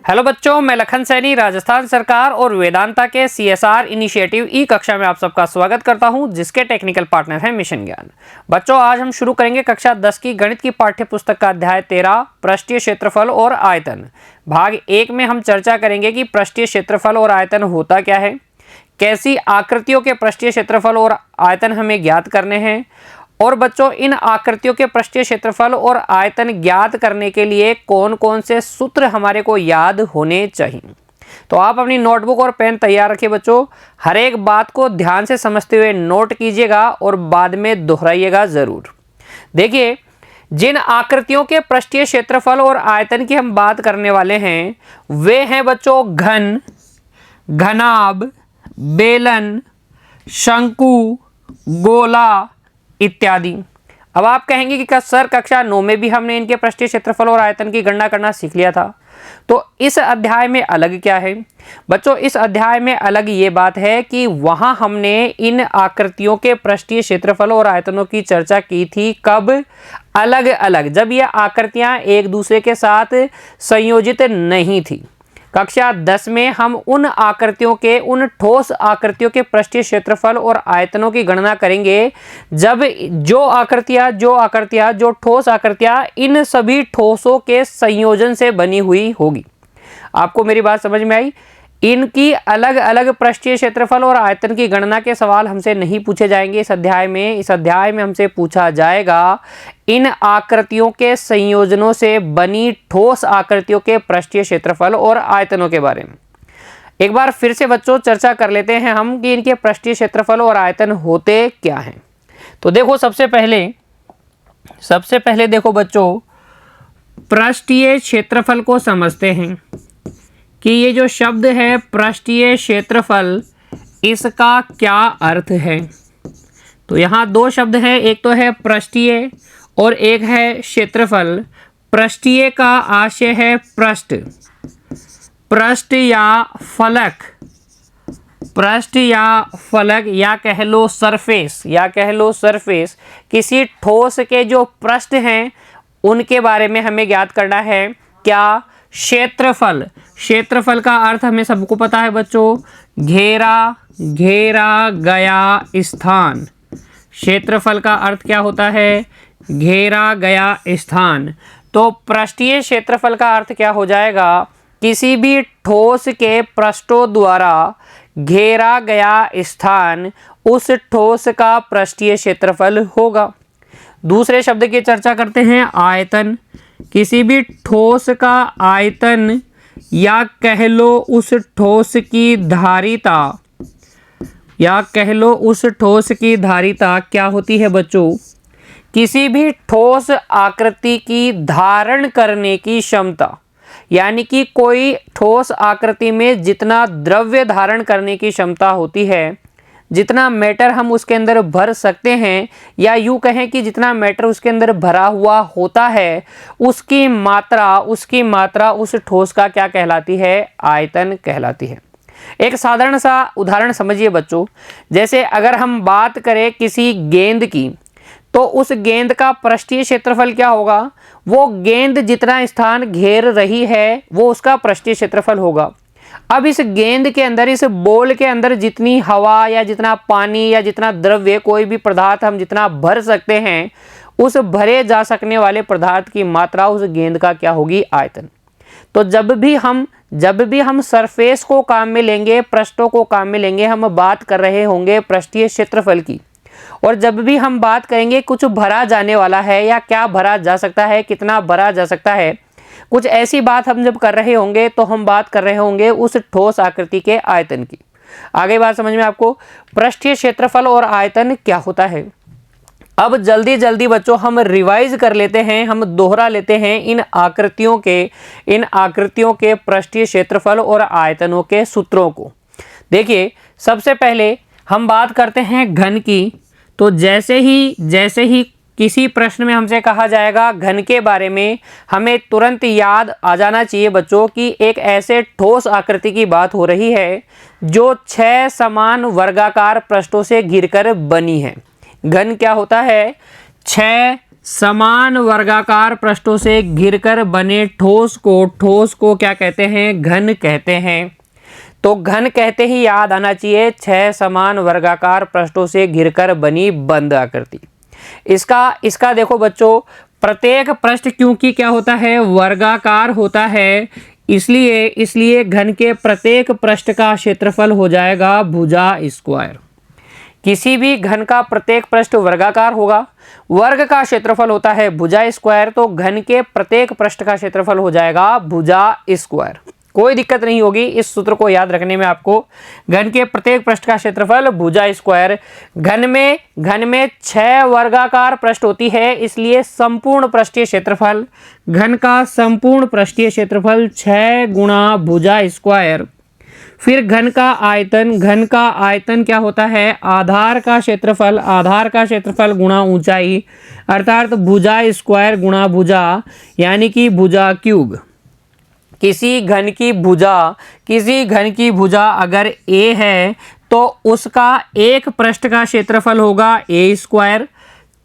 Hello बच्चों, मैं लखन सैनी राजस्थान सरकार और वेदांता के CSR इनिशिएटिव ई कक्षा में आप सबका स्वागत करता हूं, जिसके टेक्निकल पार्टनर हैं मिशन ज्ञान। बच्चों, आज हम शुरू करेंगे कक्षा 10 की गणित की पाठ्य पुस्तक का अध्याय 13 पृष्ठीय क्षेत्रफल और आयतन। भाग 1 में हम चर्चा करेंगे कि पृष्ठीय क्षेत्रफल और आयतन होता क्या है, कैसी आकृतियों के पृष्ठीय क्षेत्रफल और आयतन हमें ज्ञात करने हैं, और बच्चों इन आकृतियों के पृष्ठीय क्षेत्रफल और आयतन ज्ञात करने के लिए कौन कौन से सूत्र हमारे को याद होने चाहिए। तो आप अपनी नोटबुक और पेन तैयार रखिए बच्चों, हर एक बात को ध्यान से समझते हुए नोट कीजिएगा और बाद में दोहराइएगा ज़रूर। देखिए, जिन आकृतियों के पृष्ठीय क्षेत्रफल और आयतन की हम बात करने वाले हैं वे हैं बच्चों घन, घनाभ, बेलन, शंकु, गोला इत्यादि। अब आप कहेंगे कि सर कक्षा 9 में भी हमने इनके पृष्ठीय क्षेत्रफल और आयतन की गणना करना सीख लिया था, तो इस अध्याय में अलग क्या है? बच्चों, इस अध्याय में अलग ये बात है कि वहां हमने इन आकृतियों के पृष्ठीय क्षेत्रफल और आयतनों की चर्चा की थी। कब? अलग अलग, जब ये आकृतियां एक दूसरे के साथ संयोजित नहीं थी। कक्षा 10 में हम उन आकृतियों के, उन ठोस आकृतियों के पृष्ठीय क्षेत्रफल और आयतनों की गणना करेंगे जब जो ठोस आकृतियां इन सभी ठोसों के संयोजन से बनी हुई होगी। आपको मेरी बात समझ में आई? इनकी अलग अलग पृष्ठीय क्षेत्रफल और आयतन की गणना के सवाल हमसे नहीं पूछे जाएंगे इस अध्याय में। इस अध्याय में हमसे पूछा जाएगा इन आकृतियों के संयोजनों से बनी ठोस आकृतियों के पृष्ठीय क्षेत्रफल और आयतनों के बारे में। एक बार फिर से बच्चों चर्चा कर लेते हैं हम कि इनके पृष्ठीय क्षेत्रफल और आयतन होते क्या हैं। तो देखो, सबसे पहले देखो बच्चों, पृष्ठीय क्षेत्रफल को समझते हैं कि ये जो शब्द है पृष्ठीय क्षेत्रफल, इसका क्या अर्थ है। तो यहाँ दो शब्द हैं, एक तो है पृष्ठीय और एक है क्षेत्रफल। पृष्ठीय का आशय है पृष्ठ, पृष्ठ या फलक, पृष्ठ या फलक या कह लो सरफेस, किसी ठोस के जो पृष्ठ हैं उनके बारे में हमें ज्ञात करना है। क्या? क्षेत्रफल का अर्थ हमें सबको पता है बच्चों, घेरा गया स्थान। क्षेत्रफल का अर्थ क्या होता है? घेरा गया स्थान। तो पृष्ठीय क्षेत्रफल का अर्थ क्या हो जाएगा? किसी भी ठोस के पृष्ठों द्वारा घेरा गया स्थान उस ठोस का पृष्ठीय क्षेत्रफल होगा। दूसरे शब्द की चर्चा करते हैं, आयतन। किसी भी ठोस का आयतन या कह लो उस ठोस की धारिता, क्या होती है बच्चों? किसी भी ठोस आकृति की धारण करने की क्षमता, यानी कि कोई ठोस आकृति में जितना द्रव्य धारण करने की क्षमता होती है, जितना मैटर हम उसके अंदर भर सकते हैं, या यूँ कहें कि जितना मैटर उसके अंदर भरा हुआ होता है, उसकी मात्रा उस ठोस का क्या कहलाती है? आयतन कहलाती है। एक साधारण सा उदाहरण समझिए बच्चों, जैसे अगर हम बात करें किसी गेंद की, तो उस गेंद का पृष्ठीय क्षेत्रफल क्या होगा? वो गेंद जितना स्थान घेर रही है वो उसका पृष्ठीय क्षेत्रफल होगा। अब इस गेंद के अंदर, इस बॉल के अंदर जितनी हवा या जितना पानी या जितना द्रव्य, कोई भी पदार्थ हम जितना भर सकते हैं, उस भरे जा सकने वाले पदार्थ की मात्रा उस गेंद का क्या होगी? आयतन। तो जब भी हम सरफेस को काम में लेंगे, पृष्ठों को काम में लेंगे, हम बात कर रहे होंगे पृष्ठीय क्षेत्रफल की। और जब भी हम बात करेंगे कुछ भरा जाने वाला है या क्या भरा जा सकता है, कितना भरा जा सकता है, कुछ ऐसी बात हम जब कर रहे होंगे तो हम बात कर रहे होंगे उस ठोस आकृति के आयतन की। आगे बात समझ में आपको? पृष्ठीय क्षेत्रफल और आयतन क्या होता है। अब जल्दी बच्चों हम रिवाइज कर लेते हैं, हम दोहरा लेते हैं इन आकृतियों के पृष्ठीय क्षेत्रफल और आयतनों के सूत्रों को। देखिए, सबसे पहले हम बात करते हैं घन की। तो जैसे ही किसी प्रश्न में हमसे कहा जाएगा घन के बारे में, हमें तुरंत याद आ जाना चाहिए बच्चों कि एक ऐसे ठोस आकृति की बात हो रही है जो 6 समान वर्गाकार पृष्ठों से घिरकर बनी है। घन क्या होता है? 6 समान वर्गाकार पृष्ठों से घिरकर बने ठोस को क्या कहते हैं? घन कहते हैं। तो घन कहते ही याद आना चाहिए 6 समान वर्गाकार पृष्ठों से घिरकर बनी बंद आकृति। इसका देखो बच्चों, प्रत्येक पृष्ठ क्योंकि क्या होता है? वर्गाकार होता है, इसलिए घन के प्रत्येक पृष्ठ का क्षेत्रफल हो जाएगा भुजा स्क्वायर। किसी भी घन का प्रत्येक पृष्ठ वर्गाकार होगा, वर्ग का क्षेत्रफल होता है भुजा स्क्वायर, तो घन के प्रत्येक पृष्ठ का क्षेत्रफल हो जाएगा भुजा स्क्वायर। कोई दिक्कत नहीं होगी इस सूत्र को याद रखने में आपको। घन के प्रत्येक पृष्ठ का क्षेत्रफल भुजा स्क्वायर। घन में 6 वर्गाकार पृष्ठ होती है, इसलिए संपूर्ण पृष्ठीय क्षेत्रफल, घन का संपूर्ण पृष्ठीय क्षेत्रफल 6 गुणा भुजा स्क्वायर। फिर घन का आयतन क्या होता है? आधार का क्षेत्रफल गुणा ऊंचाई, अर्थात भुजा स्क्वायर गुणा भुजा, यानी कि भुजा क्यूब। किसी घन की भुजा अगर a है तो उसका एक पृष्ठ का क्षेत्रफल होगा a स्क्वायर,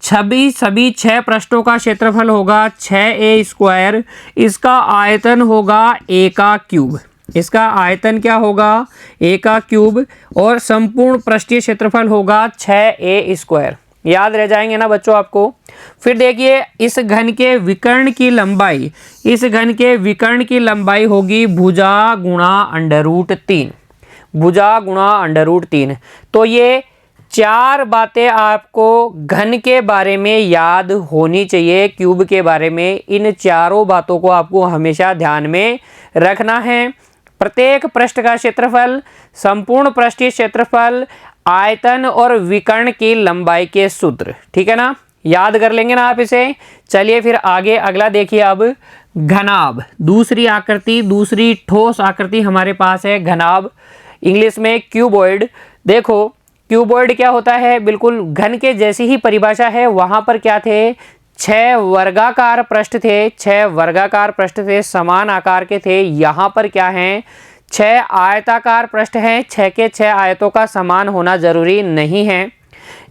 सभी 6 पृष्ठों का क्षेत्रफल होगा 6a स्क्वायर। इसका आयतन होगा a का क्यूब। इसका आयतन क्या होगा? a का क्यूब, और संपूर्ण पृष्ठीय क्षेत्रफल होगा 6a स्क्वायर। याद रह जाएंगे ना बच्चों आपको। फिर देखिए इस घन के विकर्ण की लंबाई होगी भुजा गुणा √3। तो ये 4 बातें आपको घन के बारे में याद होनी चाहिए, क्यूब के बारे में। इन चारों बातों को आपको हमेशा ध्यान में रखना है। प्रत्येक पृष्ठ का क्षेत्रफल, संपूर्ण पृष्ठीय क्षेत्रफल, आयतन और विकर्ण की लंबाई के सूत्र, ठीक है ना? याद कर लेंगे ना आप इसे। चलिए फिर आगे अगला देखिए। अब घनाभ, दूसरी ठोस आकृति हमारे पास है घनाभ, इंग्लिश में क्यूबॉइड। देखो क्यूबॉइड क्या होता है? बिल्कुल घन के जैसी ही परिभाषा है। वहां पर क्या थे? 6 वर्गाकार पृष्ठ थे, समान आकार के थे। यहाँ पर क्या है? 6 आयताकार पृष्ठ हैं। 6 के 6 आयतों का समान होना जरूरी नहीं है।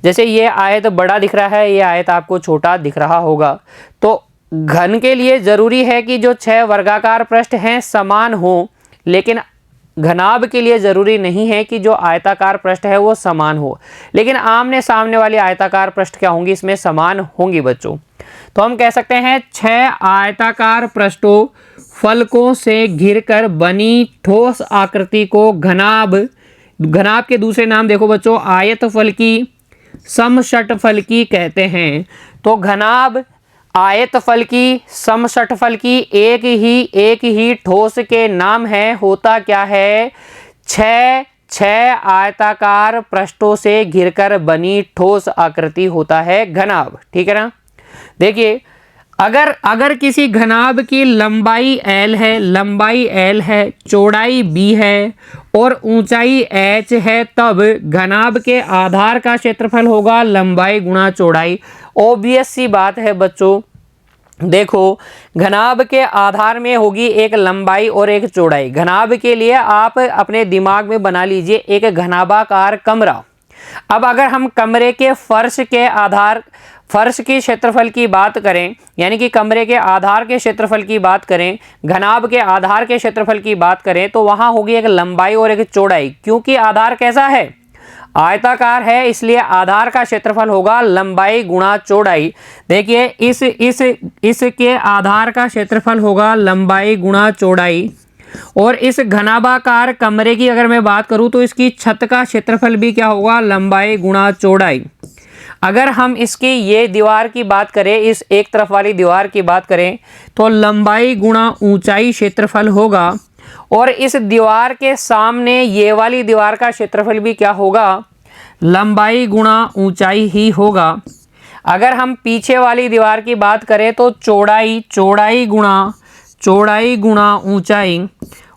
जैसे ये आयत बड़ा दिख रहा है, ये आयत आपको छोटा दिख रहा होगा। तो घन के लिए जरूरी है कि जो 6 वर्गाकार पृष्ठ हैं समान हो, लेकिन घनाभ के लिए जरूरी नहीं है कि जो आयताकार पृष्ठ है वो समान हो। लेकिन आमने सामने वाली आयताकार पृष्ठ क्या होंगी? इसमें समान होंगी बच्चों। तो हम कह सकते हैं 6 आयताकार पृष्ठों फलकों से घिरकर बनी ठोस आकृति को घनाभ के दूसरे नाम देखो बच्चों, आयतफलकी, समषटफलकी कहते हैं। तो घनाभ, आयतफलकी, समषटफलकी एक ही ठोस के नाम है। होता क्या है? 6 आयताकार पृष्ठों से घिरकर बनी ठोस आकृति होता है घनाभ, ठीक है ना? देखिए अगर किसी घनाभ की लंबाई L है, चौड़ाई B है और ऊंचाई h है, तब घनाभ के आधार का क्षेत्रफल होगा लंबाई गुणा चौड़ाई। ऑब्वियस सी बात है बच्चों। देखो घनाभ के आधार में होगी एक लंबाई और एक चौड़ाई। घनाभ के लिए आप अपने दिमाग में बना लीजिए एक घनाभाकार कमरा। अब अगर हम कमरे के फर्श के क्षेत्रफल की बात करें, यानी कि कमरे के आधार के क्षेत्रफल की बात करें, घनाभ के आधार के क्षेत्रफल की बात करें, तो वहां होगी एक लंबाई और एक चौड़ाई। क्योंकि आधार कैसा है? आयताकार है, इसलिए आधार का क्षेत्रफल होगा लंबाई गुणा चौड़ाई। देखिए इसके आधार का क्षेत्रफल होगा लंबाई गुणा चौड़ाई। और इस घनाभाकार कमरे की अगर मैं बात करूं तो इसकी छत का क्षेत्रफल भी क्या होगा? लंबाई गुणा चौड़ाई। अगर हम इसकी ये दीवार की बात करें, इस एक तरफ वाली दीवार की बात करें, तो लंबाई गुणा ऊंचाई क्षेत्रफल होगा। और इस दीवार के सामने ये वाली दीवार का क्षेत्रफल भी क्या होगा? लंबाई गुणा ऊंचाई ही होगा। अगर हम पीछे वाली दीवार की बात करें तो चौड़ाई गुणा ऊंचाई,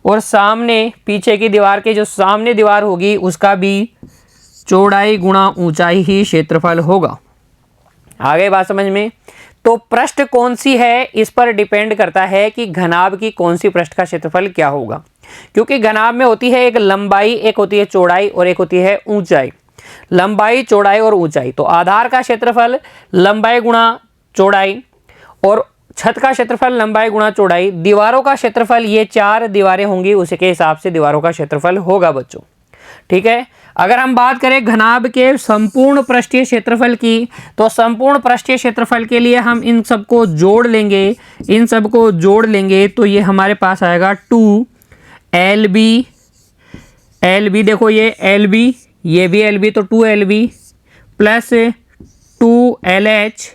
और सामने पीछे की दीवार के जो सामने दीवार होगी उसका भी चौड़ाई गुणा ऊंचाई ही क्षेत्रफल होगा। आगे बात समझ में? तो पृष्ठ कौन सी है इस पर डिपेंड करता है कि घनाभ की कौन सी पृष्ठ का क्षेत्रफल क्या होगा। क्योंकि घनाभ में होती है एक लंबाई, एक होती है चौड़ाई और एक होती है ऊंचाई। लंबाई, चौड़ाई और ऊंचाई। तो आधार का क्षेत्रफल लंबाई गुणा चौड़ाई और छत का क्षेत्रफल लंबाई गुणा चौड़ाई, दीवारों का क्षेत्रफल, ये 4 दीवारें होंगी उसके हिसाब से दीवारों का क्षेत्रफल होगा बच्चों। ठीक है। अगर हम बात करें घनाभ के संपूर्ण पृष्ठीय क्षेत्रफल की, तो संपूर्ण पृष्ठीय क्षेत्रफल के लिए हम इन सबको जोड़ लेंगे, इन सबको जोड़ लेंगे तो ये हमारे पास आएगा 2LB, LB देखो ये LB, ये भी LB तो 2LB plus 2LH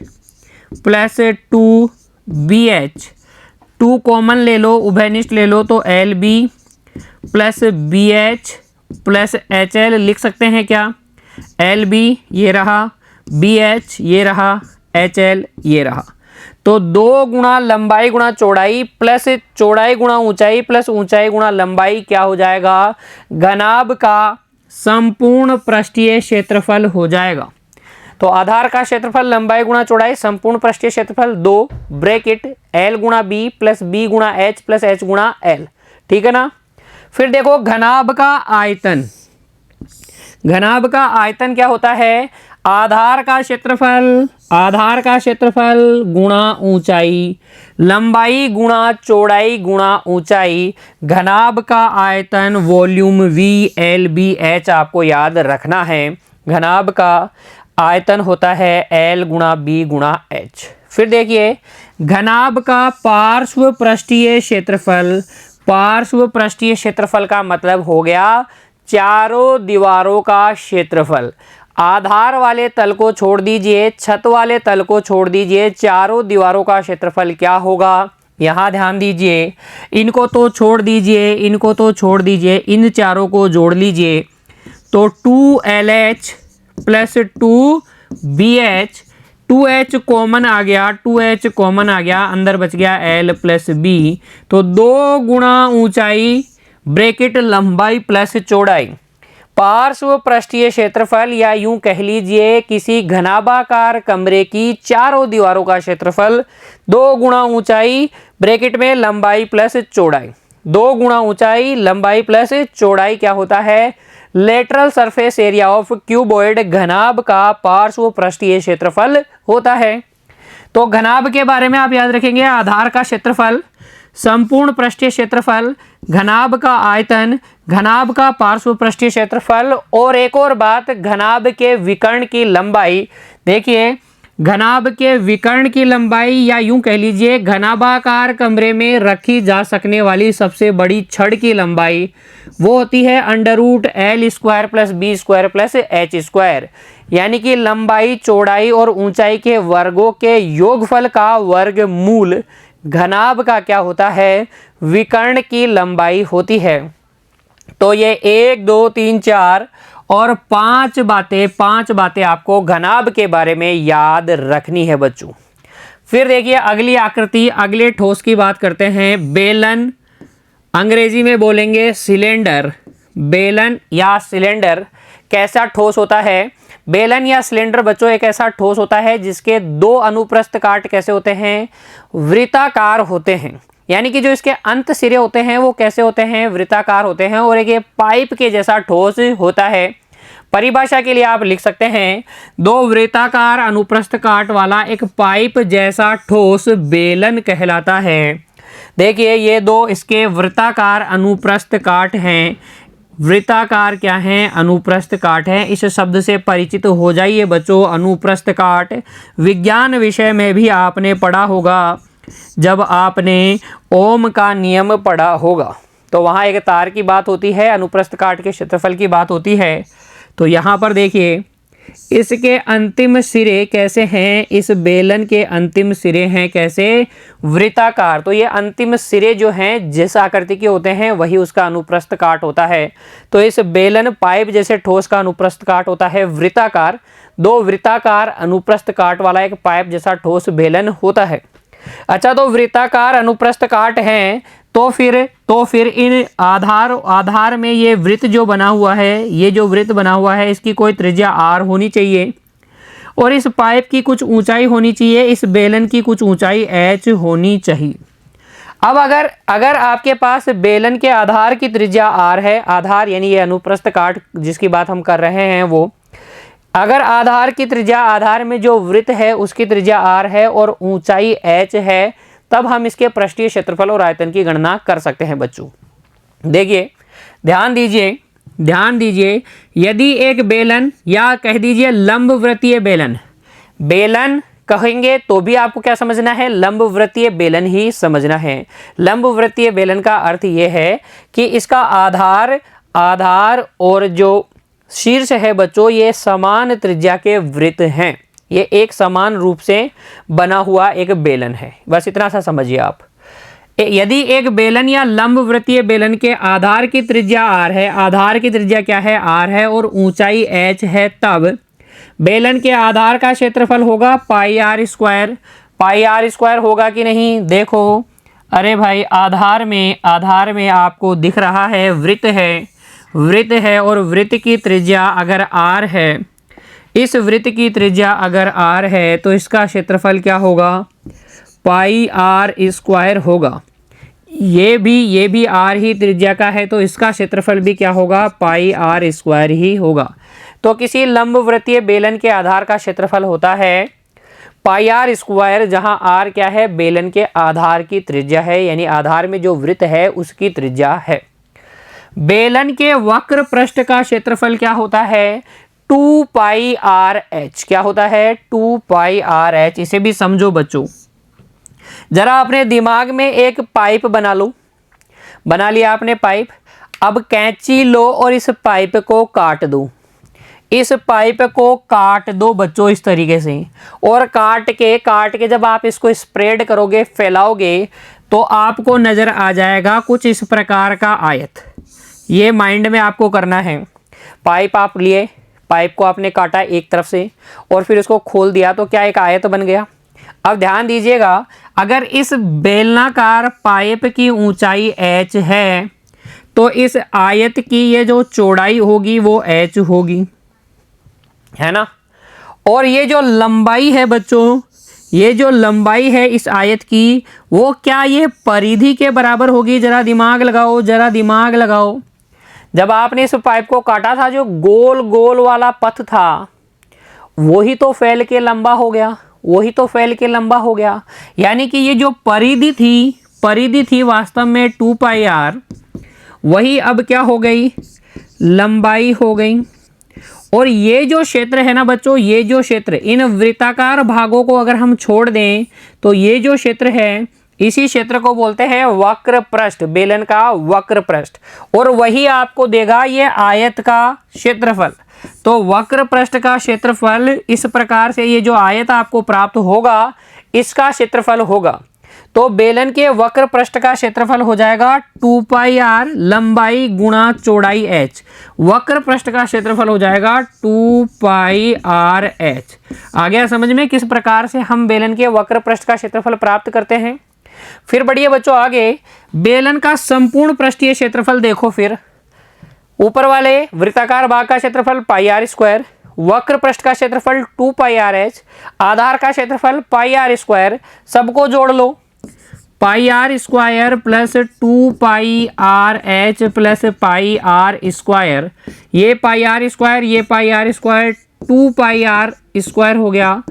plus 2BH, 2 common ले लो, उभयनिष्ठ ले लो तो LB plus BH plus HL लिख सकते हैं क्या, LB ये रहा, BH ये रहा, HL ये रहा। तो 2 गुणा लंबाई गुणा चौड़ाई प्लस चौड़ाई गुणा ऊंचाई प्लस ऊंचाई गुणा लंबाई क्या हो जाएगा, घनाभ का संपूर्ण पृष्ठीय क्षेत्रफल हो जाएगा। तो आधार का क्षेत्रफल लंबाई गुणा चौड़ाई संपूर्ण पृष्ठीय क्षेत्रफल 2 ब्रैकेट L गुणा B प्लस B गुणा H प्लस H गुणा L। ठीक है ना। फिर देखो घनाभ का आयतन, घनाभ का आयतन क्या होता है, आधार का क्षेत्रफल, आधार का क्षेत्रफल गुणा ऊंचाई, लंबाई गुणा चौड़ाई गुणा ऊंचाई, घनाभ का आयतन वॉल्यूम VLBH आपको याद रखना है। घनाभ का आयतन होता है L गुणा B गुणा H। फिर देखिए घनाभ का पार्श्व पृष्ठीय क्षेत्रफल, पार्श्व पृष्ठीय क्षेत्रफल का मतलब हो गया चारों दीवारों का क्षेत्रफल। आधार वाले तल को छोड़ दीजिए, छत वाले तल को छोड़ दीजिए, चारों दीवारों का क्षेत्रफल क्या होगा, यहाँ ध्यान दीजिए, इनको तो छोड़ दीजिए, इनको तो छोड़ दीजिए, इन चारों को जोड़ लीजिए तो 2LH plus 2BH, 2H common आ गया, 2H कॉमन आ गया, अंदर बच गया L प्लस B, तो 2 गुणा ऊंचाई ब्रैकेट लंबाई प्लस चौड़ाई, पार्श्व पृष्ठीय क्षेत्रफल या यूं कह लीजिए किसी घनाभाकार कमरे की चारों दीवारों का क्षेत्रफल 2 गुणा ऊंचाई ब्रैकेट में लंबाई प्लस चौड़ाई, 2 गुणा ऊंचाई लंबाई प्लस चौड़ाई क्या होता है, lateral surface area of cuboid घनाभ का पार्श्व पृष्ठीय क्षेत्रफल होता है। तो घनाभ के बारे में आप याद रखेंगे आधार का क्षेत्रफल, संपूर्ण पृष्ठीय क्षेत्रफल, घनाभ का आयतन, घनाभ का पार्श्व पृष्ठीय क्षेत्रफल और एक और बात घनाभ के विकर्ण की लंबाई। देखिए घनाभ के विकर्ण की लंबाई या यूं कह लीजिए घनाभाकार कमरे में रखी जा सकने वाली सबसे बड़ी छड़ की लंबाई वो होती है √L² plus B² plus H², यानी कि लंबाई चौड़ाई और ऊंचाई के वर्गों के योगफल का वर्गमूल घनाभ का क्या होता है, विकर्ण की लंबाई होती है। तो ये 1 2 3 4 और 5 बातें आपको घनाभ के बारे में याद रखनी है बच्चों। फिर देखिए अगली आकृति, अगले ठोस की बात करते हैं, बेलन, अंग्रेजी में बोलेंगे सिलेंडर। बेलन या सिलेंडर कैसा ठोस होता है, बेलन या सिलेंडर बच्चों एक ऐसा ठोस होता है जिसके 2 अनुप्रस्थ काट कैसे होते हैं, वृत्ताकार होते हैं, यानी कि जो इसके अंत सिरे होते हैं वो कैसे होते हैं, वृत्ताकार होते हैं, और एक ये पाइप के जैसा ठोस होता है। परिभाषा के लिए आप लिख सकते हैं 2 वृत्ताकार अनुप्रस्थ काट वाला एक पाइप जैसा ठोस बेलन कहलाता है। देखिए ये 2 इसके वृत्ताकार अनुप्रस्थ काट हैं, वृत्ताकार क्या है, अनुप्रस्थ काट है। इस शब्द से परिचित हो जाइए बच्चों, अनुप्रस्थ काट विज्ञान विषय में भी आपने पढ़ा होगा जब आपने ओम का नियम पढ़ा होगा, तो वहाँ एक तार की बात होती है, अनुप्रस्थ काट के क्षेत्रफल की बात होती है। तो यहाँ पर देखिए इसके अंतिम सिरे कैसे हैं, इस बेलन के अंतिम सिरे हैं कैसे, वृत्ताकार। तो ये अंतिम सिरे जो हैं जिस आकृति के होते हैं वही उसका अनुप्रस्थ काट होता है। तो इस बेलन पाइप जैसे ठोस का अनुप्रस्थ काट होता है वृत्ताकार। 2 वृत्ताकार अनुप्रस्थ काट वाला एक पाइप जैसा ठोस बेलन होता है। अच्छा, तो वृत्ताकार अनुप्रस्थ काट हैं तो फिर इन आधार में ये वृत्त जो बना हुआ है, ये जो वृत्त बना हुआ है इसकी कोई त्रिज्या r होनी चाहिए और इस पाइप की कुछ ऊंचाई होनी चाहिए, इस बेलन की कुछ ऊंचाई h होनी चाहिए। अब अगर आपके पास बेलन के आधार की त्रिज्या r है, आधार यानी ये अनुप्रस्थ काट जिसकी बात हम कर रहे हैं वो, अगर आधार की त्रिज्या, आधार में जो वृत्त है उसकी त्रिज्या r है और ऊंचाई h है, तब हम इसके पृष्ठीय क्षेत्रफल और आयतन की गणना कर सकते हैं बच्चों। देखिए, ध्यान दीजिए, ध्यान दीजिए, यदि एक बेलन या कह दीजिए लंबवृत्तीय बेलन, बेलन कहेंगे तो भी आपको क्या समझना है, लंबवृत्तीय बेलन ही समझना है। लंबवृत्तीय बेलन का अर्थ यह है कि इसका आधार और जो शीर्ष है बच्चों, ये समान त्रिज्या के वृत्त हैं। ये एक समान रूप से बना हुआ एक बेलन है, बस इतना सा समझिए आप। यदि एक बेलन या लंबवृत्तीय बेलन के आधार की त्रिज्या r है, आधार की त्रिज्या क्या है, r है, और ऊंचाई h है, तब बेलन के आधार का क्षेत्रफल होगा pi r square. Pi r square होगा कि नहीं, देखो, अरे भाई आधार में आपको दिख रहा है वृत्त है और वृत्त की त्रिज्या अगर r है, इस वृत्त की त्रिज्या अगर r है तो इसका क्षेत्रफल क्या होगा, पाई आर स्क्वायर होगा। ये भी r ही त्रिज्या का है तो इसका क्षेत्रफल भी क्या होगा, पाई आर स्क्वायर ही होगा। तो किसी लंबवृत्तीय बेलन के आधार का क्षेत्रफल होता है पाई आर स्क्वायर, जहां r क्या है, बेलन के आधार की त्रिज्या है, यानी आधार में जो वृत्त है उसकी त्रिज्या है। बेलन के वक्र पृष्ठ का क्षेत्रफल क्या होता है, 2 पाई आर एच। क्या होता है, 2 पाई आर एच। इसे भी समझो बच्चों, जरा अपने दिमाग में एक पाइप बना लो। बना लिया आपने पाइप, अब कैंची लो और इस पाइप को काट दो। इस पाइप को काट दो बच्चों इस तरीके से, और काट के जब आप इसको स्प्रेड करोगे, फैलाओगे, तो आपको नजर आ जाएगा कुछ इस प्रकार का आयत। ये माइंड में आपको करना है। पाइप आप लिए, पाइप को आपने काटा एक तरफ से और फिर उसको खोल दिया तो क्या एक आयत बन गया। अब ध्यान दीजिएगा, अगर इस बेलनाकार पाइप की ऊंचाई h है तो इस आयत की ये जो चौड़ाई होगी वो h होगी, है ना। और ये जो लंबाई है बच्चों, ये जो लंबाई है इस आयत की, वो क्या ये परिधि के बराबर होगी। जरा दिमाग लगाओ, जरा दिमाग लगाओ। जब आपने इस पाइप को काटा था, जो गोल गोल वाला पथ था वही तो फैल के लंबा हो गया, वही तो फैल के लंबा हो गया। यानी कि ये जो परिधि थी वास्तव में 2 पाई आर, वही अब क्या हो गई, लंबाई हो गई। और ये जो क्षेत्र है ना बच्चों, ये जो क्षेत्र, इन वृत्ताकार भागों को अगर हम छोड़ दें तो ये जो क्षेत्र है, इसी क्षेत्र को बोलते हैं वक्र पृष्ठ, बेलन का वक्र पृष्ठ। और वही आपको देगा ये आयत का क्षेत्रफल। तो वक्र पृष्ठ का क्षेत्रफल इस प्रकार से, ये जो आयत आपको प्राप्त होगा इसका क्षेत्रफल होगा। तो बेलन के वक्र पृष्ठ का क्षेत्रफल हो जाएगा 2 पाई आर, लंबाई गुणा चौड़ाई h। वक्र पृष्ठ का क्षेत्रफल हो जाएगा 2 पाई आर h। आ गया समझ में किस प्रकार से हम बेलन के वक्र पृष्ठ का क्षेत्रफल प्राप्त करते हैं। फिर बढ़िए बच्चों आगे, बेलन का संपूर्ण पृष्ठीय क्षेत्रफल देखो। फिर ऊपर वाले वृत्ताकार भाग का क्षेत्रफल पाई आर स्क्वायर, वक्र पृष्ठ का क्षेत्रफल 2 पाई आर एच, आधार का क्षेत्रफल पाई आर स्क्वायर, सबको जोड़ लो। Pi r square plus 2 pi r h plus pi r square, ये पाई आर स्क्वायर, ये pi r square, 2 pi r square हो गया।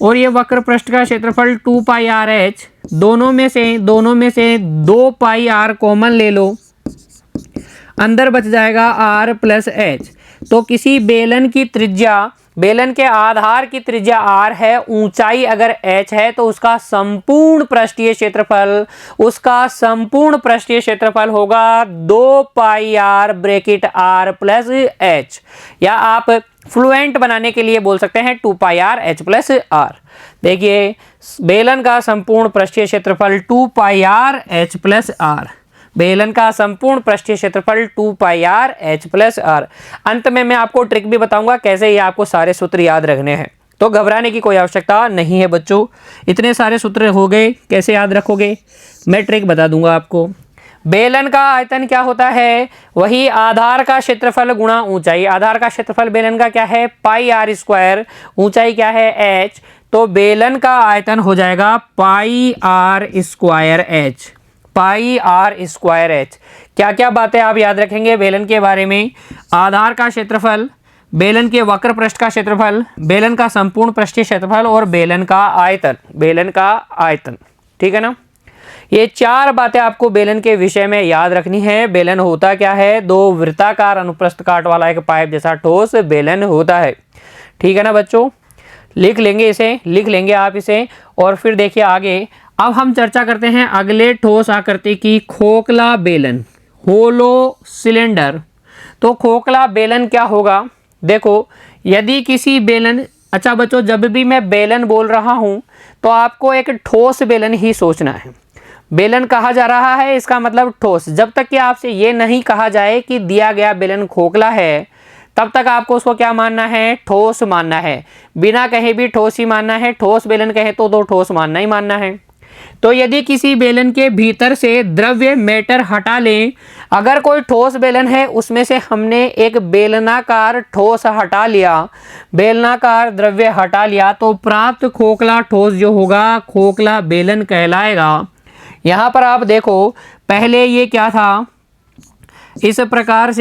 और ये वक्र पृष्ठ का क्षेत्रफल 2 पाई आर एच, दोनों में से 2 पाई आर कॉमन ले लो, अंदर बच जाएगा r प्लस एच। तो किसी बेलन की त्रिज्या, बेलन के आधार की त्रिज्या r है, ऊंचाई अगर h है, तो उसका संपूर्ण पृष्ठीय क्षेत्रफल होगा 2 पाई r bracket r plus h, या आप फ्लुएंट बनाने के लिए बोल सकते हैं 2 पाई r h प्लस r। देखिए, बेलन का संपूर्ण पृष्ठीय क्षेत्रफल 2 पाई r h प्लस r, बेलन का संपूर्ण पृष्ठीय क्षेत्रफल 2 pi r h plus are. अंत में मैं आपको ट्रिक भी बताऊंगा कैसे ये आपको सारे सूत्र याद रखने हैं, तो घबराने की कोई आवश्यकता नहीं है बच्चों। इतने सारे सूत्र हो गए, कैसे याद रखोगे, मैं ट्रिक बता दूंगा आपको। बेलन का आयतन क्या होता है, वही आधार का क्षेत्रफल गुणा ऊंचाई। आधार का क्षेत्रफल बेलन का क्या है, पाई आर स्क्वायर, ऊंचाई क्या है एच, तो बेलन का आयतन हो जाएगा pi r square h, pi r square h. क्या क्या बातें आप याद रखेंगे बेलन के बारे में, आधार का क्षेत्रफल बेलन के वक्र पृष्ठ का क्षेत्रफल, बेलन का संपूर्ण पृष्ठीय क्षेत्रफल और बेलन का आयतन। ठीक है ना। ये 4 बातें आपको बेलन के विषय में याद रखनी है। बेलन होता क्या है? 2 वृत्ताकार अनुप्रस्थ काट वाला एक पाइप जैसा ठोस बेलन होता है। ठीक है ना बच्चों, लिख लेंगे आप इसे। और फिर देखिए आगे, अब हम चर्चा करते हैं अगले ठोस आकृति की, खोखला बेलन, होलो सिलेंडर। तो खोखला बेलन क्या होगा? देखो, यदि किसी बेलन, अच्छा बच्चों, जब भी मैं बेलन बोल रहा हूं तो आपको एक ठोस बेलन ही सोचना है। बेलन कहा जा रहा है, इसका मतलब ठोस। जब तक कि आपसे ये नहीं कहा जाए कि दिया गया बेलन खोखला है, तब तक आपको उसको क्या मानना है? ठोस मानना है। बिना कहे भी ठोस ही मानना है। ठोस बेलन कहे तो ठोस मानना ही मानना है। तो यदि किसी बेलन के भीतर से द्रव्य मैटर हटा लें, अगर कोई ठोस बेलन है उसमें से हमने एक बेलनाकार ठोस हटा लिया, बेलनाकार द्रव्य हटा लिया, तो प्राप्त खोखला ठोस जो होगा खोखला बेलन कहलाएगा। यहाँ पर आप देखो, पहले ये क्या था? इस प्रकार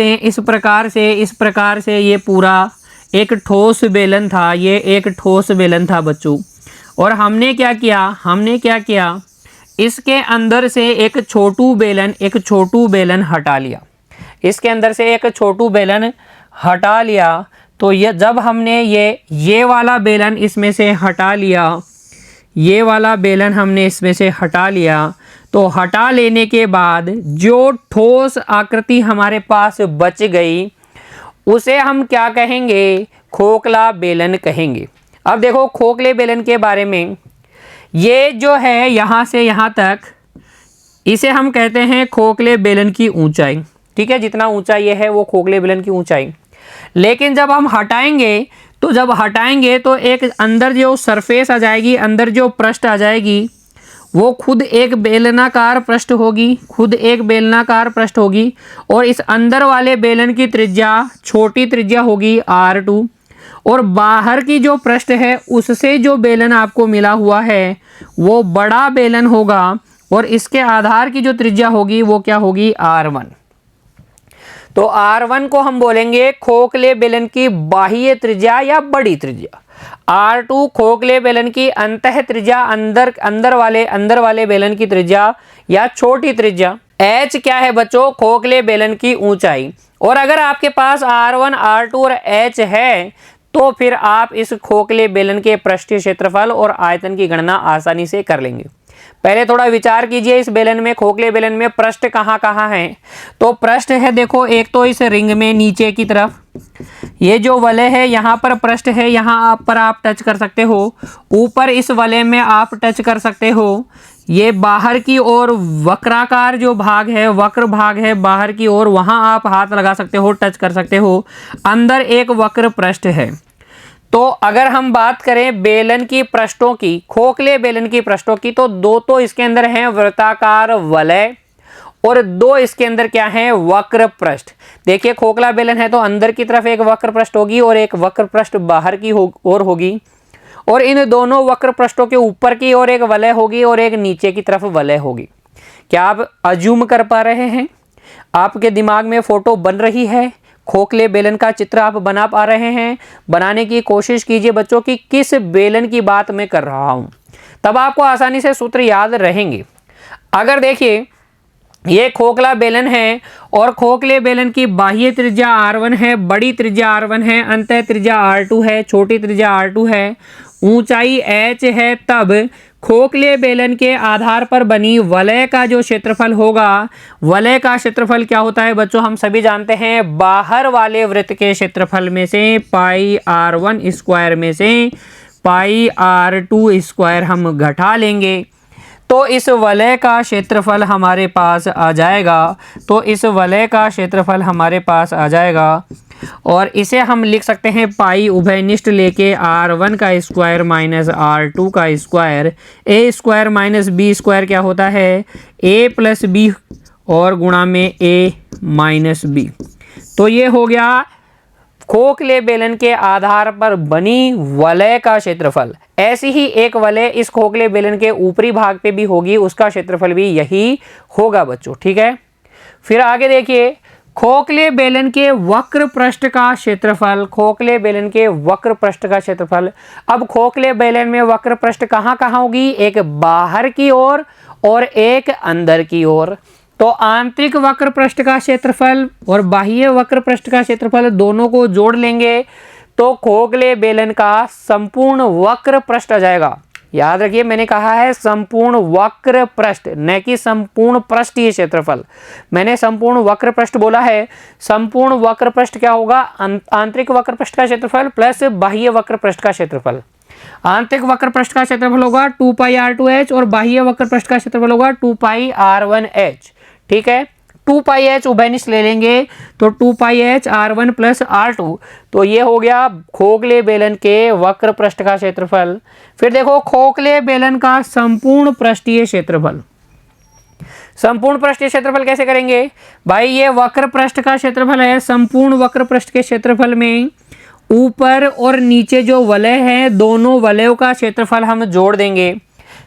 से ये पूरा एक ठोस बेलन था। ये एक ठोस बेलन था बच्चों। और हमने क्या किया? इसके अंदर से एक छोटू बेलन हटा लिया। इसके अंदर से एक छोटू बेलन हटा लिया। तो ये जब हमने ये वाला बेलन इसमें से हटा लिया, ये वाला बेलन हमने इसमें से हटा लिया, तो हटा लेने के बाद जो ठोस आकृति हमारे पास बच गई उसे हम क्या कहेंगे? खोखला बेलन कहेंगे। अब देखो खोखले बेलन के बारे में, ये जो है यहाँ से यहाँ तक, इसे हम कहते हैं खोखले बेलन की ऊंचाई। ठीक है, जितना ऊंचा ये है वो खोखले बेलन की ऊंचाई। लेकिन जब हम हटाएंगे तो एक अंदर जो सरफेस आ जाएगी, अंदर जो पृष्ठ आ जाएगी, वो खुद एक बेलनाकार पृष्ठ होगी। और इस अंदर वाले बेलन की त्रिज्या, छोटी त्रिज्या होगी R2, और बाहर की जो पृष्ठ है उससे जो बेलन आपको मिला हुआ है वो बड़ा बेलन होगा, और इसके आधार की जो त्रिज्या होगी वो क्या होगी? R1। तो R1 को हम बोलेंगे खोखले बेलन की बाह्य त्रिज्या या बड़ी त्रिज्या। R2 खोखले बेलन की अंतः त्रिज्या, अंदर वाले बेलन की त्रिज्या या छोटी त्रिज्या। H क्या है बच्चों? खोखले बेलन की ऊंचाई। और अगर आपके पास R1, R2 और H है तो फिर आप इस खोखले बेलन के पृष्ठीय क्षेत्रफल और आयतन की गणना आसानी से कर लेंगे। पहले थोड़ा विचार कीजिए, इस बेलन में, खोखले बेलन में पृष्ठ कहाँ हैं? तो पृष्ठ है, देखो, एक तो इस रिंग में नीचे की तरफ ये जो वलय है यहाँ पर पृष्ठ है, यहाँ पर आप टच कर सकते हो। ऊपर इस वलय में आप टच कर सकते हो। ये बाहर की ओर वक्राकार जो भाग है, वक्र भाग है बाहर की ओर, वहाँ आप हाथ लगा सकते हो, टच कर सकते हो। अंदर एक वक्र पृष्ठ है। तो अगर हम बात करें बेलन की पृष्ठों की, खोखले बेलन की पृष्ठों की, तो 2 तो इसके अंदर हैं वृत्ताकार वलय और 2 इसके अंदर क्या है? वक्र पृष्ठ। देखिए खोखला बेलन है तो अंदर की तरफ एक वक्र पृष्ठ होगी और एक वक्र पृष्ठ बाहर की ओर होगी, और इन दोनों वक्र पृष्ठों के ऊपर की ओर एक वलय होगी और एक नीचे की तरफ वलय होगी। क्या आप अज्यूम कर पा रहे हैं? आपके दिमाग में फोटो बन रही है? खोखले बेलन का चित्र आप बना पा रहे हैं? बनाने की कोशिश कीजिए बच्चों कि किस बेलन की बात मैं कर रहा हूं, तब आपको आसानी से सूत्र याद रहेंगे। अगर देखिए ये खोखला बेलन है और खोखले बेलन की बाह्य त्रिज्या R1 है, बड़ी त्रिज्या R1 है, अंतः त्रिज्या R2 है, छोटी त्रिज्या R2 है, ऊंचाई H है, तब खोखले बेलन के आधार पर बनी वलय का जो क्षेत्रफल होगा, वलय का क्षेत्रफल क्या होता है बच्चों? हम सभी जानते हैं, बाहर वाले वृत्त के क्षेत्रफल में से पाई R1 स्क्वायर में से पाई R2 स्क्वायर हम घटा लेंगे, तो इस वलय का क्षेत्रफल हमारे पास आ जाएगा। और इसे हम लिख सकते हैं पाई उभयनिष्ठ लेके R1 का स्क्वायर माइनस R2 का square, a square minus b square क्या होता है? ए प्लस बी और गुणा में ए माइनस बी। तो ये हो गया खोखले बेलन के आधार पर बनी वलय का क्षेत्रफल। ऐसी ही एक वलय इस खोखले बेलन के ऊपरी भाग पे भी होगी, उसका क्षेत्रफल भी यही होगा बच्चों। ठीक है, फिर आगे देखिए, खोखले बेलन के वक्र पृष्ठ का क्षेत्रफल, खोखले बेलन के वक्र पृष्ठ का क्षेत्रफल। अब खोखले बेलन में वक्र पृष्ठ कहाँ कहाँ होगी, एक बाहर की ओर और एक अंदर की ओर। तो आंतरिक वक्र पृष्ठ का क्षेत्रफल और बाह्य वक्र पृष्ठ का क्षेत्रफल दोनों को जोड़ लेंगे तो खोखले बेलन का संपूर्ण वक्र पृष्ठ आ जाएगा। याद रखिए मैंने कहा है संपूर्ण वक्र पृष्ठ, न कि संपूर्ण पृष्ठीय क्षेत्रफल। मैंने संपूर्ण वक्र पृष्ठ बोला है। संपूर्ण वक्र पृष्ठ क्या होगा, आंतरिक वक्र पृष्ठ का क्षेत्रफल प्लस बाह्य वक्र पृष्ठ का क्षेत्रफल। आंतरिक वक्र पृष्ठ का क्षेत्रफल होगा 2πr2h और बाह्य वक्र पृष्ठ का क्षेत्रफल होगा 2πr1h। ठीक है, 2πh उभयनिष्ठ ले लेंगे तो 2πh r1 प्लस r2, तो ये हो गया खोखले बेलन के वक्र पृष्ठ का क्षेत्रफल। फिर देखो खोखले बेलन का संपूर्ण पृष्ठीय क्षेत्रफल। संपूर्ण पृष्ठीय क्षेत्रफल कैसे करेंगे भाई, ये वक्र पृष्ठ का क्षेत्रफल है। संपूर्ण वक्र पृष्ठ के क्षेत्रफल में ऊपर और नीचे जो वलय हैं दोनों वलयों का क्षेत्रफल हम जोड़ देंगे।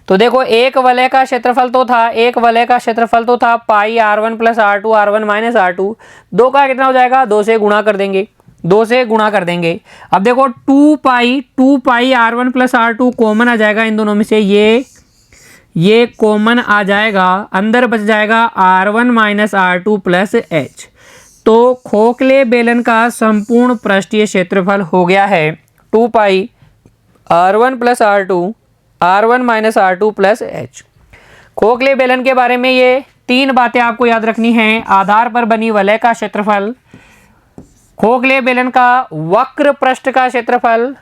तो देखो एक वलय का क्षेत्रफल तो था, एक वलय का क्षेत्रफल तो था पाई r1 plus r2 r1 minus r2, 2 का कितना हो जाएगा, 2 से गुणा कर देंगे, 2 से गुणा कर देंगे। अब देखो 2 पाई r1 प्लस r2 कॉमन आ जाएगा इन दोनों में से, ये कॉमन आ जाएगा, अंदर बच जाएगा r1 minus r2 plus h। तो खोखले बेलन का संपूर्ण पृष्ठीय क्षेत्रफल हो गया है 2 पाई r1 plus r2 r1 minus r2 plus h। खोखले बेलन के बारे में ये 3 बातें आपको याद रखनी हैं। आधार पर बनी वलय का क्षेत्रफल, खोखले बेलन का वक्र पृष्ठ का क्षेत्रफल,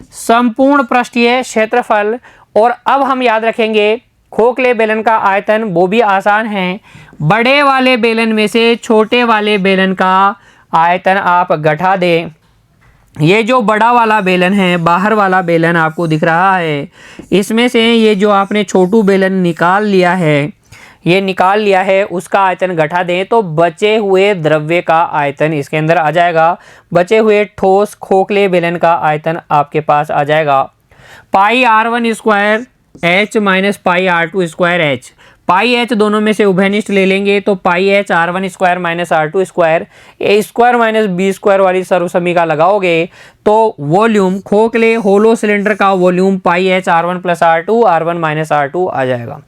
संपूर्ण पृष्ठीय क्षेत्रफल, और अब हम याद रखेंगे खोखले बेलन का आयतन। वो भी आसान है, बड़े वाले बेलन में से छोटे वाले बेलन का आयतन आप घटा दें। ये जो बड़ा वाला बेलन है, बाहर वाला बेलन आपको दिख रहा है, इसमें से ये जो आपने छोटू बेलन निकाल लिया है, ये निकाल लिया है, उसका आयतन घटा दें तो बचे हुए द्रव्य का आयतन इसके अंदर आ जाएगा। बचे हुए ठोस खोखले बेलन का आयतन आपके पास आ जाएगा pi r1 square h minus pi r2 square h। Pi h दोनों में से उभयनिष्ठ ले लेंगे तो pi h r1 square minus r2 square, a square minus b square वाली सर्वसमीका लगाओगे तो वॉल्यूम, खोखले होलो सिलेंडर का volume pi h r1 plus r2 r1 minus r2 आ जाएगा।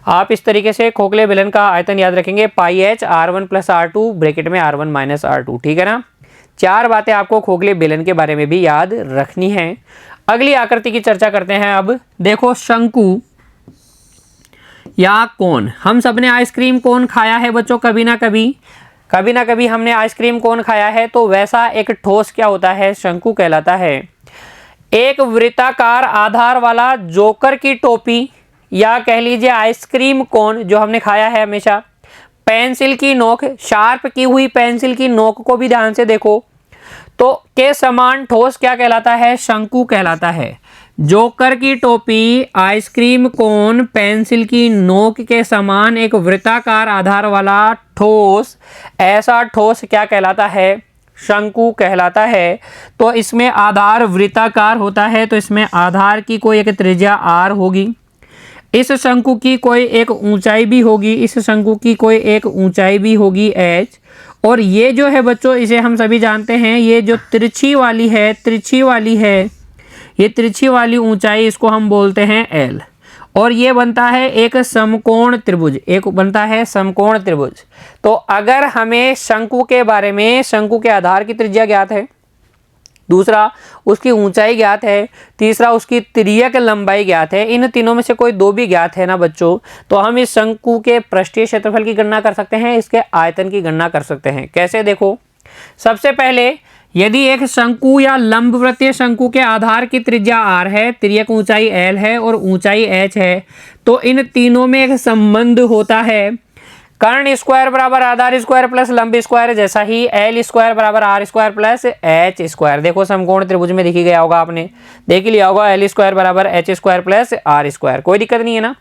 आप इस तरीके से खोखले बेलन का आयतन याद रखेंगे, पाई h r1 plus r2 bracket में r1 माइनस r2। ठीक है ना, 4 बातें आपको खोखले बेलन के बारे में भी याद रखनी है। अगली आकृति की चर्चा करते हैं। अब देखो शंकु या कोन, हम सब ने आइसक्रीम कोन खाया है बच्चों, कभी ना कभी हमने आइसक्रीम कोन खाया है। तो वैसा एक ठोस क्या होता है, शंकु कहलाता है। एक वृत्ताकार आधार वाला जोकर की टोपी या कह लीजिए आइसक्रीम कोन जो हमने खाया है हमेशा, पेंसिल की नोक, शार्प की हुई पेंसिल की नोक को भी ध्यान से देखो तो के समान ठोस क्या कहलाता है, शंकु कहलाता है। जोकर की टोपी, आइसक्रीम कोन, पेंसिल की नोक के समान एक वृत्ताकार आधार वाला ठोस, ऐसा ठोस क्या कहलाता है, शंकु कहलाता है। तो इसमें आधार वृत्ताकार होता है तो इसमें आधार की कोई एक त्रिज्या r होगी, इस शंकु की कोई एक ऊंचाई भी होगी, इस शंकु की कोई एक ऊंचाई भी होगी h, और ये जो है बच्चों इसे हम सभी जानते हैं, ये जो तिरछी वाली है, ये तिरछी वाली ऊंचाई इसको हम बोलते हैं l, और ये बनता है एक समकोण त्रिभुज, एक बनता है समकोण त्रिभुज। तो अगर हमें शंकु के बारे में, शंकु के आधार की त्रिज्या ज्ञात है, दूसरा उसकी ऊंचाई ज्ञात है, तीसरा उसकी तिर्यक लंबाई ज्ञात है, इन तीनों में से कोई 2 भी ज्ञात है ना बच्चों, तो हम इस शंकु के पृष्ठीय क्षेत्रफल की गणना कर सकते हैं, इसके आयतन की गणना कर सकते हैं। कैसे, देखो सबसे पहले यदि एक शंकु या लंबवृत्तीय शंकु के आधार की त्रिज्या r है, तिर्यक ऊंचाई l है और ऊंचाई h है, तो इन तीनों में एक संबंध होता है, कर्ण स्क्वायर बराबर आधार स्क्वायर प्लस लंब स्क्वायर, जैसा ही एल स्क्वायर बराबर R square plus H square. देखो समकोण त्रिभुज में दिखी गया होगा, आपने देख लिया होगा, एल स्क्वायर बराबर H square plus R square. कोई दिक्कत नहीं है ना।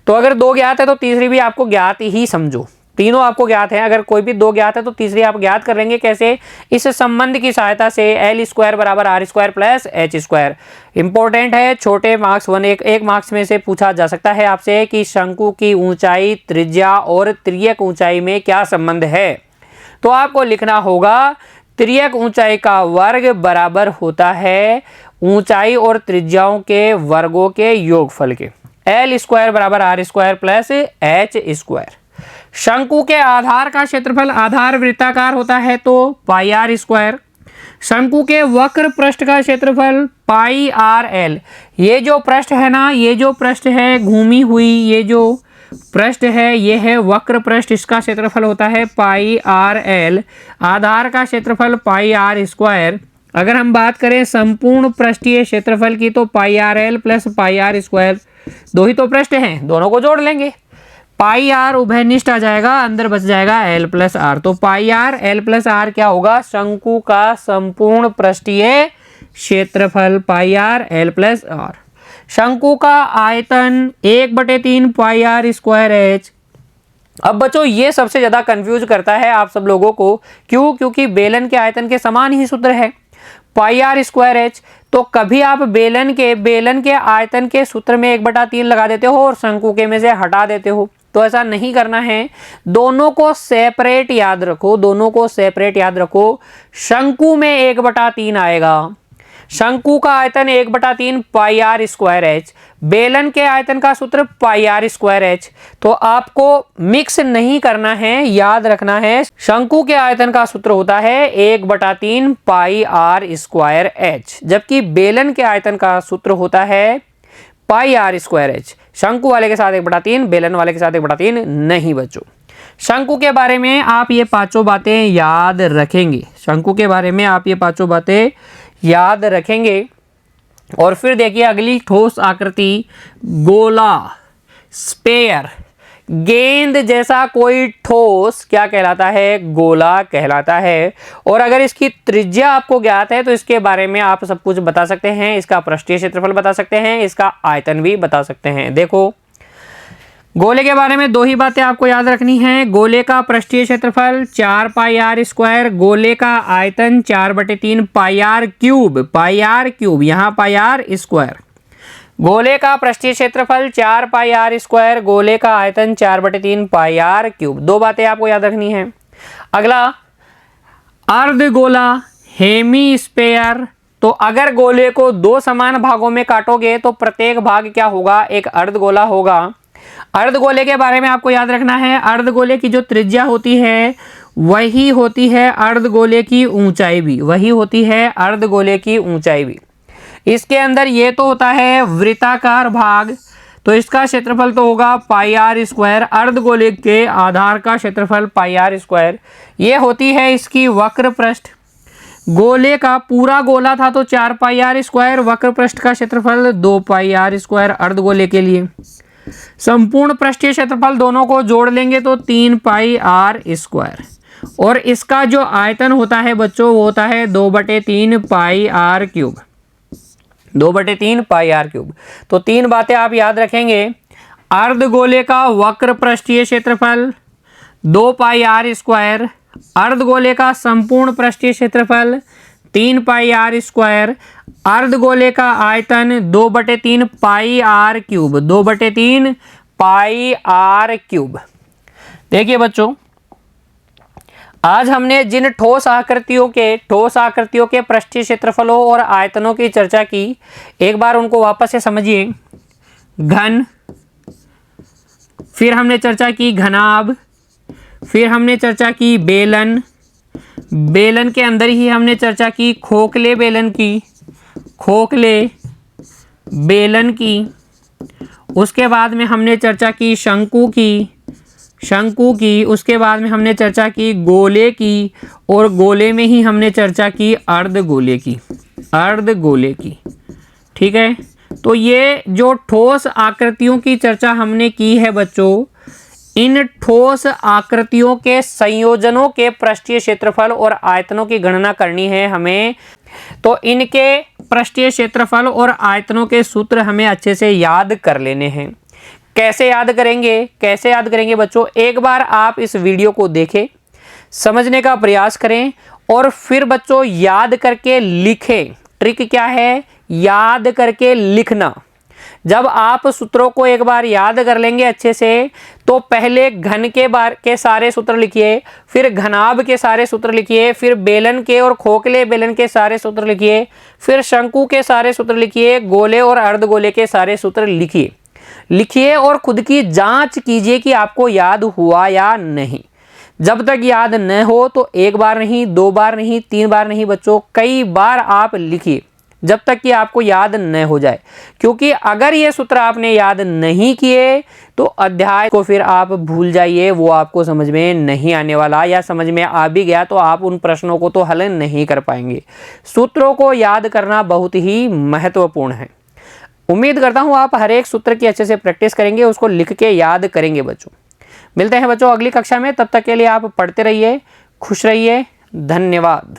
तो अगर 2 ज्ञात है तो तीसरी भी आपको ज्ञात ही समझो, तीनों आपको ज्ञात है। अगर कोई भी 2 ज्ञात है तो तीसरी आप ज्ञात कर लेंगे। कैसे, इस संबंध की सहायता से एल स्क्वायर बराबर R square plus H square. Important है, छोटे मार्क्स एक मार्क्स में से पूछा जा सकता है आपसे कि शंकु की ऊंचाई, त्रिज्या और तिर्यक ऊंचाई में क्या संबंध है। तो आपको लिखना होगा तिर्यक ऊंचाई का वर्ग बराबर होता है ऊंचाई और त्रिज्याओं के वर्गों के योगफल के। एल स्क्वायर बराबर R square plus H square. शंकु के आधार का क्षेत्रफल, आधार वृत्ताकार होता है तो पाई आर स्क्वायर। शंकु के वक्र पृष्ठ का क्षेत्रफल पाई आर एल। ये जो पृष्ठ है ना, ये जो पृष्ठ है घूमी हुई, ये जो पृष्ठ है ये है वक्र पृष्ठ, इसका क्षेत्रफल होता है पाई आर एल। आधार का क्षेत्रफल पाई आर स्क्वायर। अगर हम बात करें संपूर्ण पृष्ठीय क्षेत्रफल की तो pi R L plus pi r square. दो ही तो पृष्ठ हैं, दोनों को जोड़ लेंगे। पाई आर उभयनिष्ठ आ जाएगा, अंदर बच जाएगा एल प्लस आर। तो pi R L plus R क्या होगा, शंकु का संपूर्ण पृष्ठीय क्षेत्रफल pi R L plus R. शंकु का आयतन 1/3 पाई आर स्क्वायर एच। अब बच्चों ये सबसे ज्यादा कंफ्यूज करता है आप सब लोगों को, क्यों? क्योंकि बेलन के आयतन के समान ही सूत्र है पाई आर स्क्वायर एच। तो कभी आप बेलन के आयतन के सूत्र में 1/3 लगा देते हो और शंकु के में से हटा देते हो, तो ऐसा नहीं करना है। दोनों को सेपरेट याद रखो, दोनों को सेपरेट याद रखो। शंकु में 1/3 आएगा, शंकु का आयतन 1/3 पाई आर स्क्वायर एच, बेलन के आयतन का सूत्र पाई आर स्क्वायर एच। तो आपको मिक्स नहीं करना है, याद रखना है शंकु के आयतन का सूत्र होता है 1/3 पाई आर स्क्वायर एच, जबकि बेलन के आयतन का सूत्र होता है पाई आर स्क्वायर एच। शंकु वाले के साथ 1/3, बेलन वाले के साथ 1/3 नहीं बच्चों। शंकु के बारे में आप ये पांचों बातें याद रखेंगे, शंकु के बारे में आप ये पांचों बातें याद रखेंगे। और फिर देखिए अगली ठोस आकृति, गोला, स्पेयर, गेंद जैसा कोई ठोस क्या कहलाता है, गोला कहलाता है। और अगर इसकी त्रिज्या आपको ज्ञात है तो इसके बारे में आप सब कुछ बता सकते हैं, इसका पृष्ठीय क्षेत्रफल बता सकते हैं, इसका आयतन भी बता सकते हैं। देखो गोले के बारे में दो ही बातें आपको याद रखनी है। गोले का पृष्ठीय क्षेत्रफल 4 पाई आर स्क्वायर, गोले का आयतन 4/3 पाई आर क्यूब, यहाँ पाई आर स्क्वायर। गोले का पृष्ठीय क्षेत्रफल 4 पाई आर स्क्वायर, गोले का आयतन 4/3 पाई आर क्यूब। दो बातें आपको याद रखनी है। अगला अर्धगोला, हेमी स्पेयर। तो अगर गोले को दो समान भागों में काटोगे तो प्रत्येक भाग क्या होगा, एक अर्धगोला होगा। अर्धगोले के बारे में आपको याद रखना है, अर्धगोले की जो त्रिज्या होती है वही होती है अर्धगोले की ऊंचाई भी, वही होती है अर्धगोले की ऊंचाई भी। इसके अंदर ये तो होता है वृत्ताकार भाग, तो इसका क्षेत्रफल तो होगा पाई आर स्क्वायर। अर्धगोले के आधार का क्षेत्रफल पाई आर स्क्वायर। ये होती है इसकी वक्र पृष्ठ। गोले का पूरा गोला था तो 4 पाई आर स्क्वायर, वक्र पृष्ठ का क्षेत्रफल 2 पाई आर स्क्वायर अर्धगोले के लिए। संपूर्ण पृष्ठीय क्षेत्रफल दोनों को जोड़ लेंगे तो 3 पाई आर स्क्वायर। और इसका जो आयतन होता है बच्चों वो होता है 2/3 pi r cube, 2/3 pi r cube. तो तीन बातें आप याद रखेंगे। अर्धगोले का वक्र पृष्ठीय क्षेत्रफल 2 पाई आर स्क्वायर, अर्धगोले का संपूर्ण पृष्ठीय क्षेत्रफल 3 पाई आर स्क्वायर, अर्धगोले का आयतन 2/3 pi r cube, 2/3 pi r cube. देखिए बच्चों आज हमने जिन ठोस आकृतियों के पृष्ठीय क्षेत्रफलों और आयतनों की चर्चा की, एक बार उनको वापस से समझिए। घन, फिर हमने चर्चा की घनाभ, फिर हमने चर्चा की बेलन, बेलन के अंदर ही हमने चर्चा की खोखले बेलन की, खोखले बेलन की। उसके बाद में हमने चर्चा की शंकु की, उसके बाद में हमने चर्चा की गोले की, और गोले में ही हमने चर्चा की अर्धगोले की। ठीक है, तो ये जो ठोस आकृतियों की चर्चा हमने की है बच्चों, इन ठोस आकृतियों के संयोजनों के पृष्ठीय क्षेत्रफल और आयतनों की गणना करनी है हमें। तो इनके पृष्ठीय क्षेत्रफल और आयतनों के सूत्र हमें अच्छे से याद कर लेने हैं। कैसे याद करेंगे बच्चों, एक बार आप इस वीडियो को देखें, समझने का प्रयास करें और फिर बच्चों याद करके लिखें। ट्रिक क्या है, याद करके लिखना। जब आप सूत्रों को एक बार याद कर लेंगे अच्छे से, तो पहले घन के सारे सूत्र लिखिए, फिर घनाभ के सारे सूत्र लिखिए, फिर बेलन के और खोखले बेलन के सारे सूत्र लिखिए, फिर शंकु के सारे सूत्र लिखिए, गोले और अर्धगोले के सारे सूत्र लिखिए और खुद की जांच कीजिए कि आपको याद हुआ या नहीं। जब तक याद न हो तो एक बार नहीं, दो बार नहीं, तीन बार नहीं बच्चों, कई बार आप लिखिए जब तक कि आपको याद न हो जाए। क्योंकि अगर ये सूत्र आपने याद नहीं किए तो अध्याय को फिर आप भूल जाइए, वो आपको समझ में नहीं आने वाला, या समझ में आ भी गया तो आप उन प्रश्नों को तो हल नहीं कर पाएंगे। सूत्रों को याद करना बहुत ही महत्वपूर्ण है। उम्मीद करता हूँ आप हर एक सूत्र की अच्छे से प्रैक्टिस करेंगे, उसको लिख के याद करेंगे बच्चों। मिलते हैं बच्चों अगली कक्षा में, तब तक के लिए आप पढ़ते रहिए, खुश रहिए, धन्यवाद।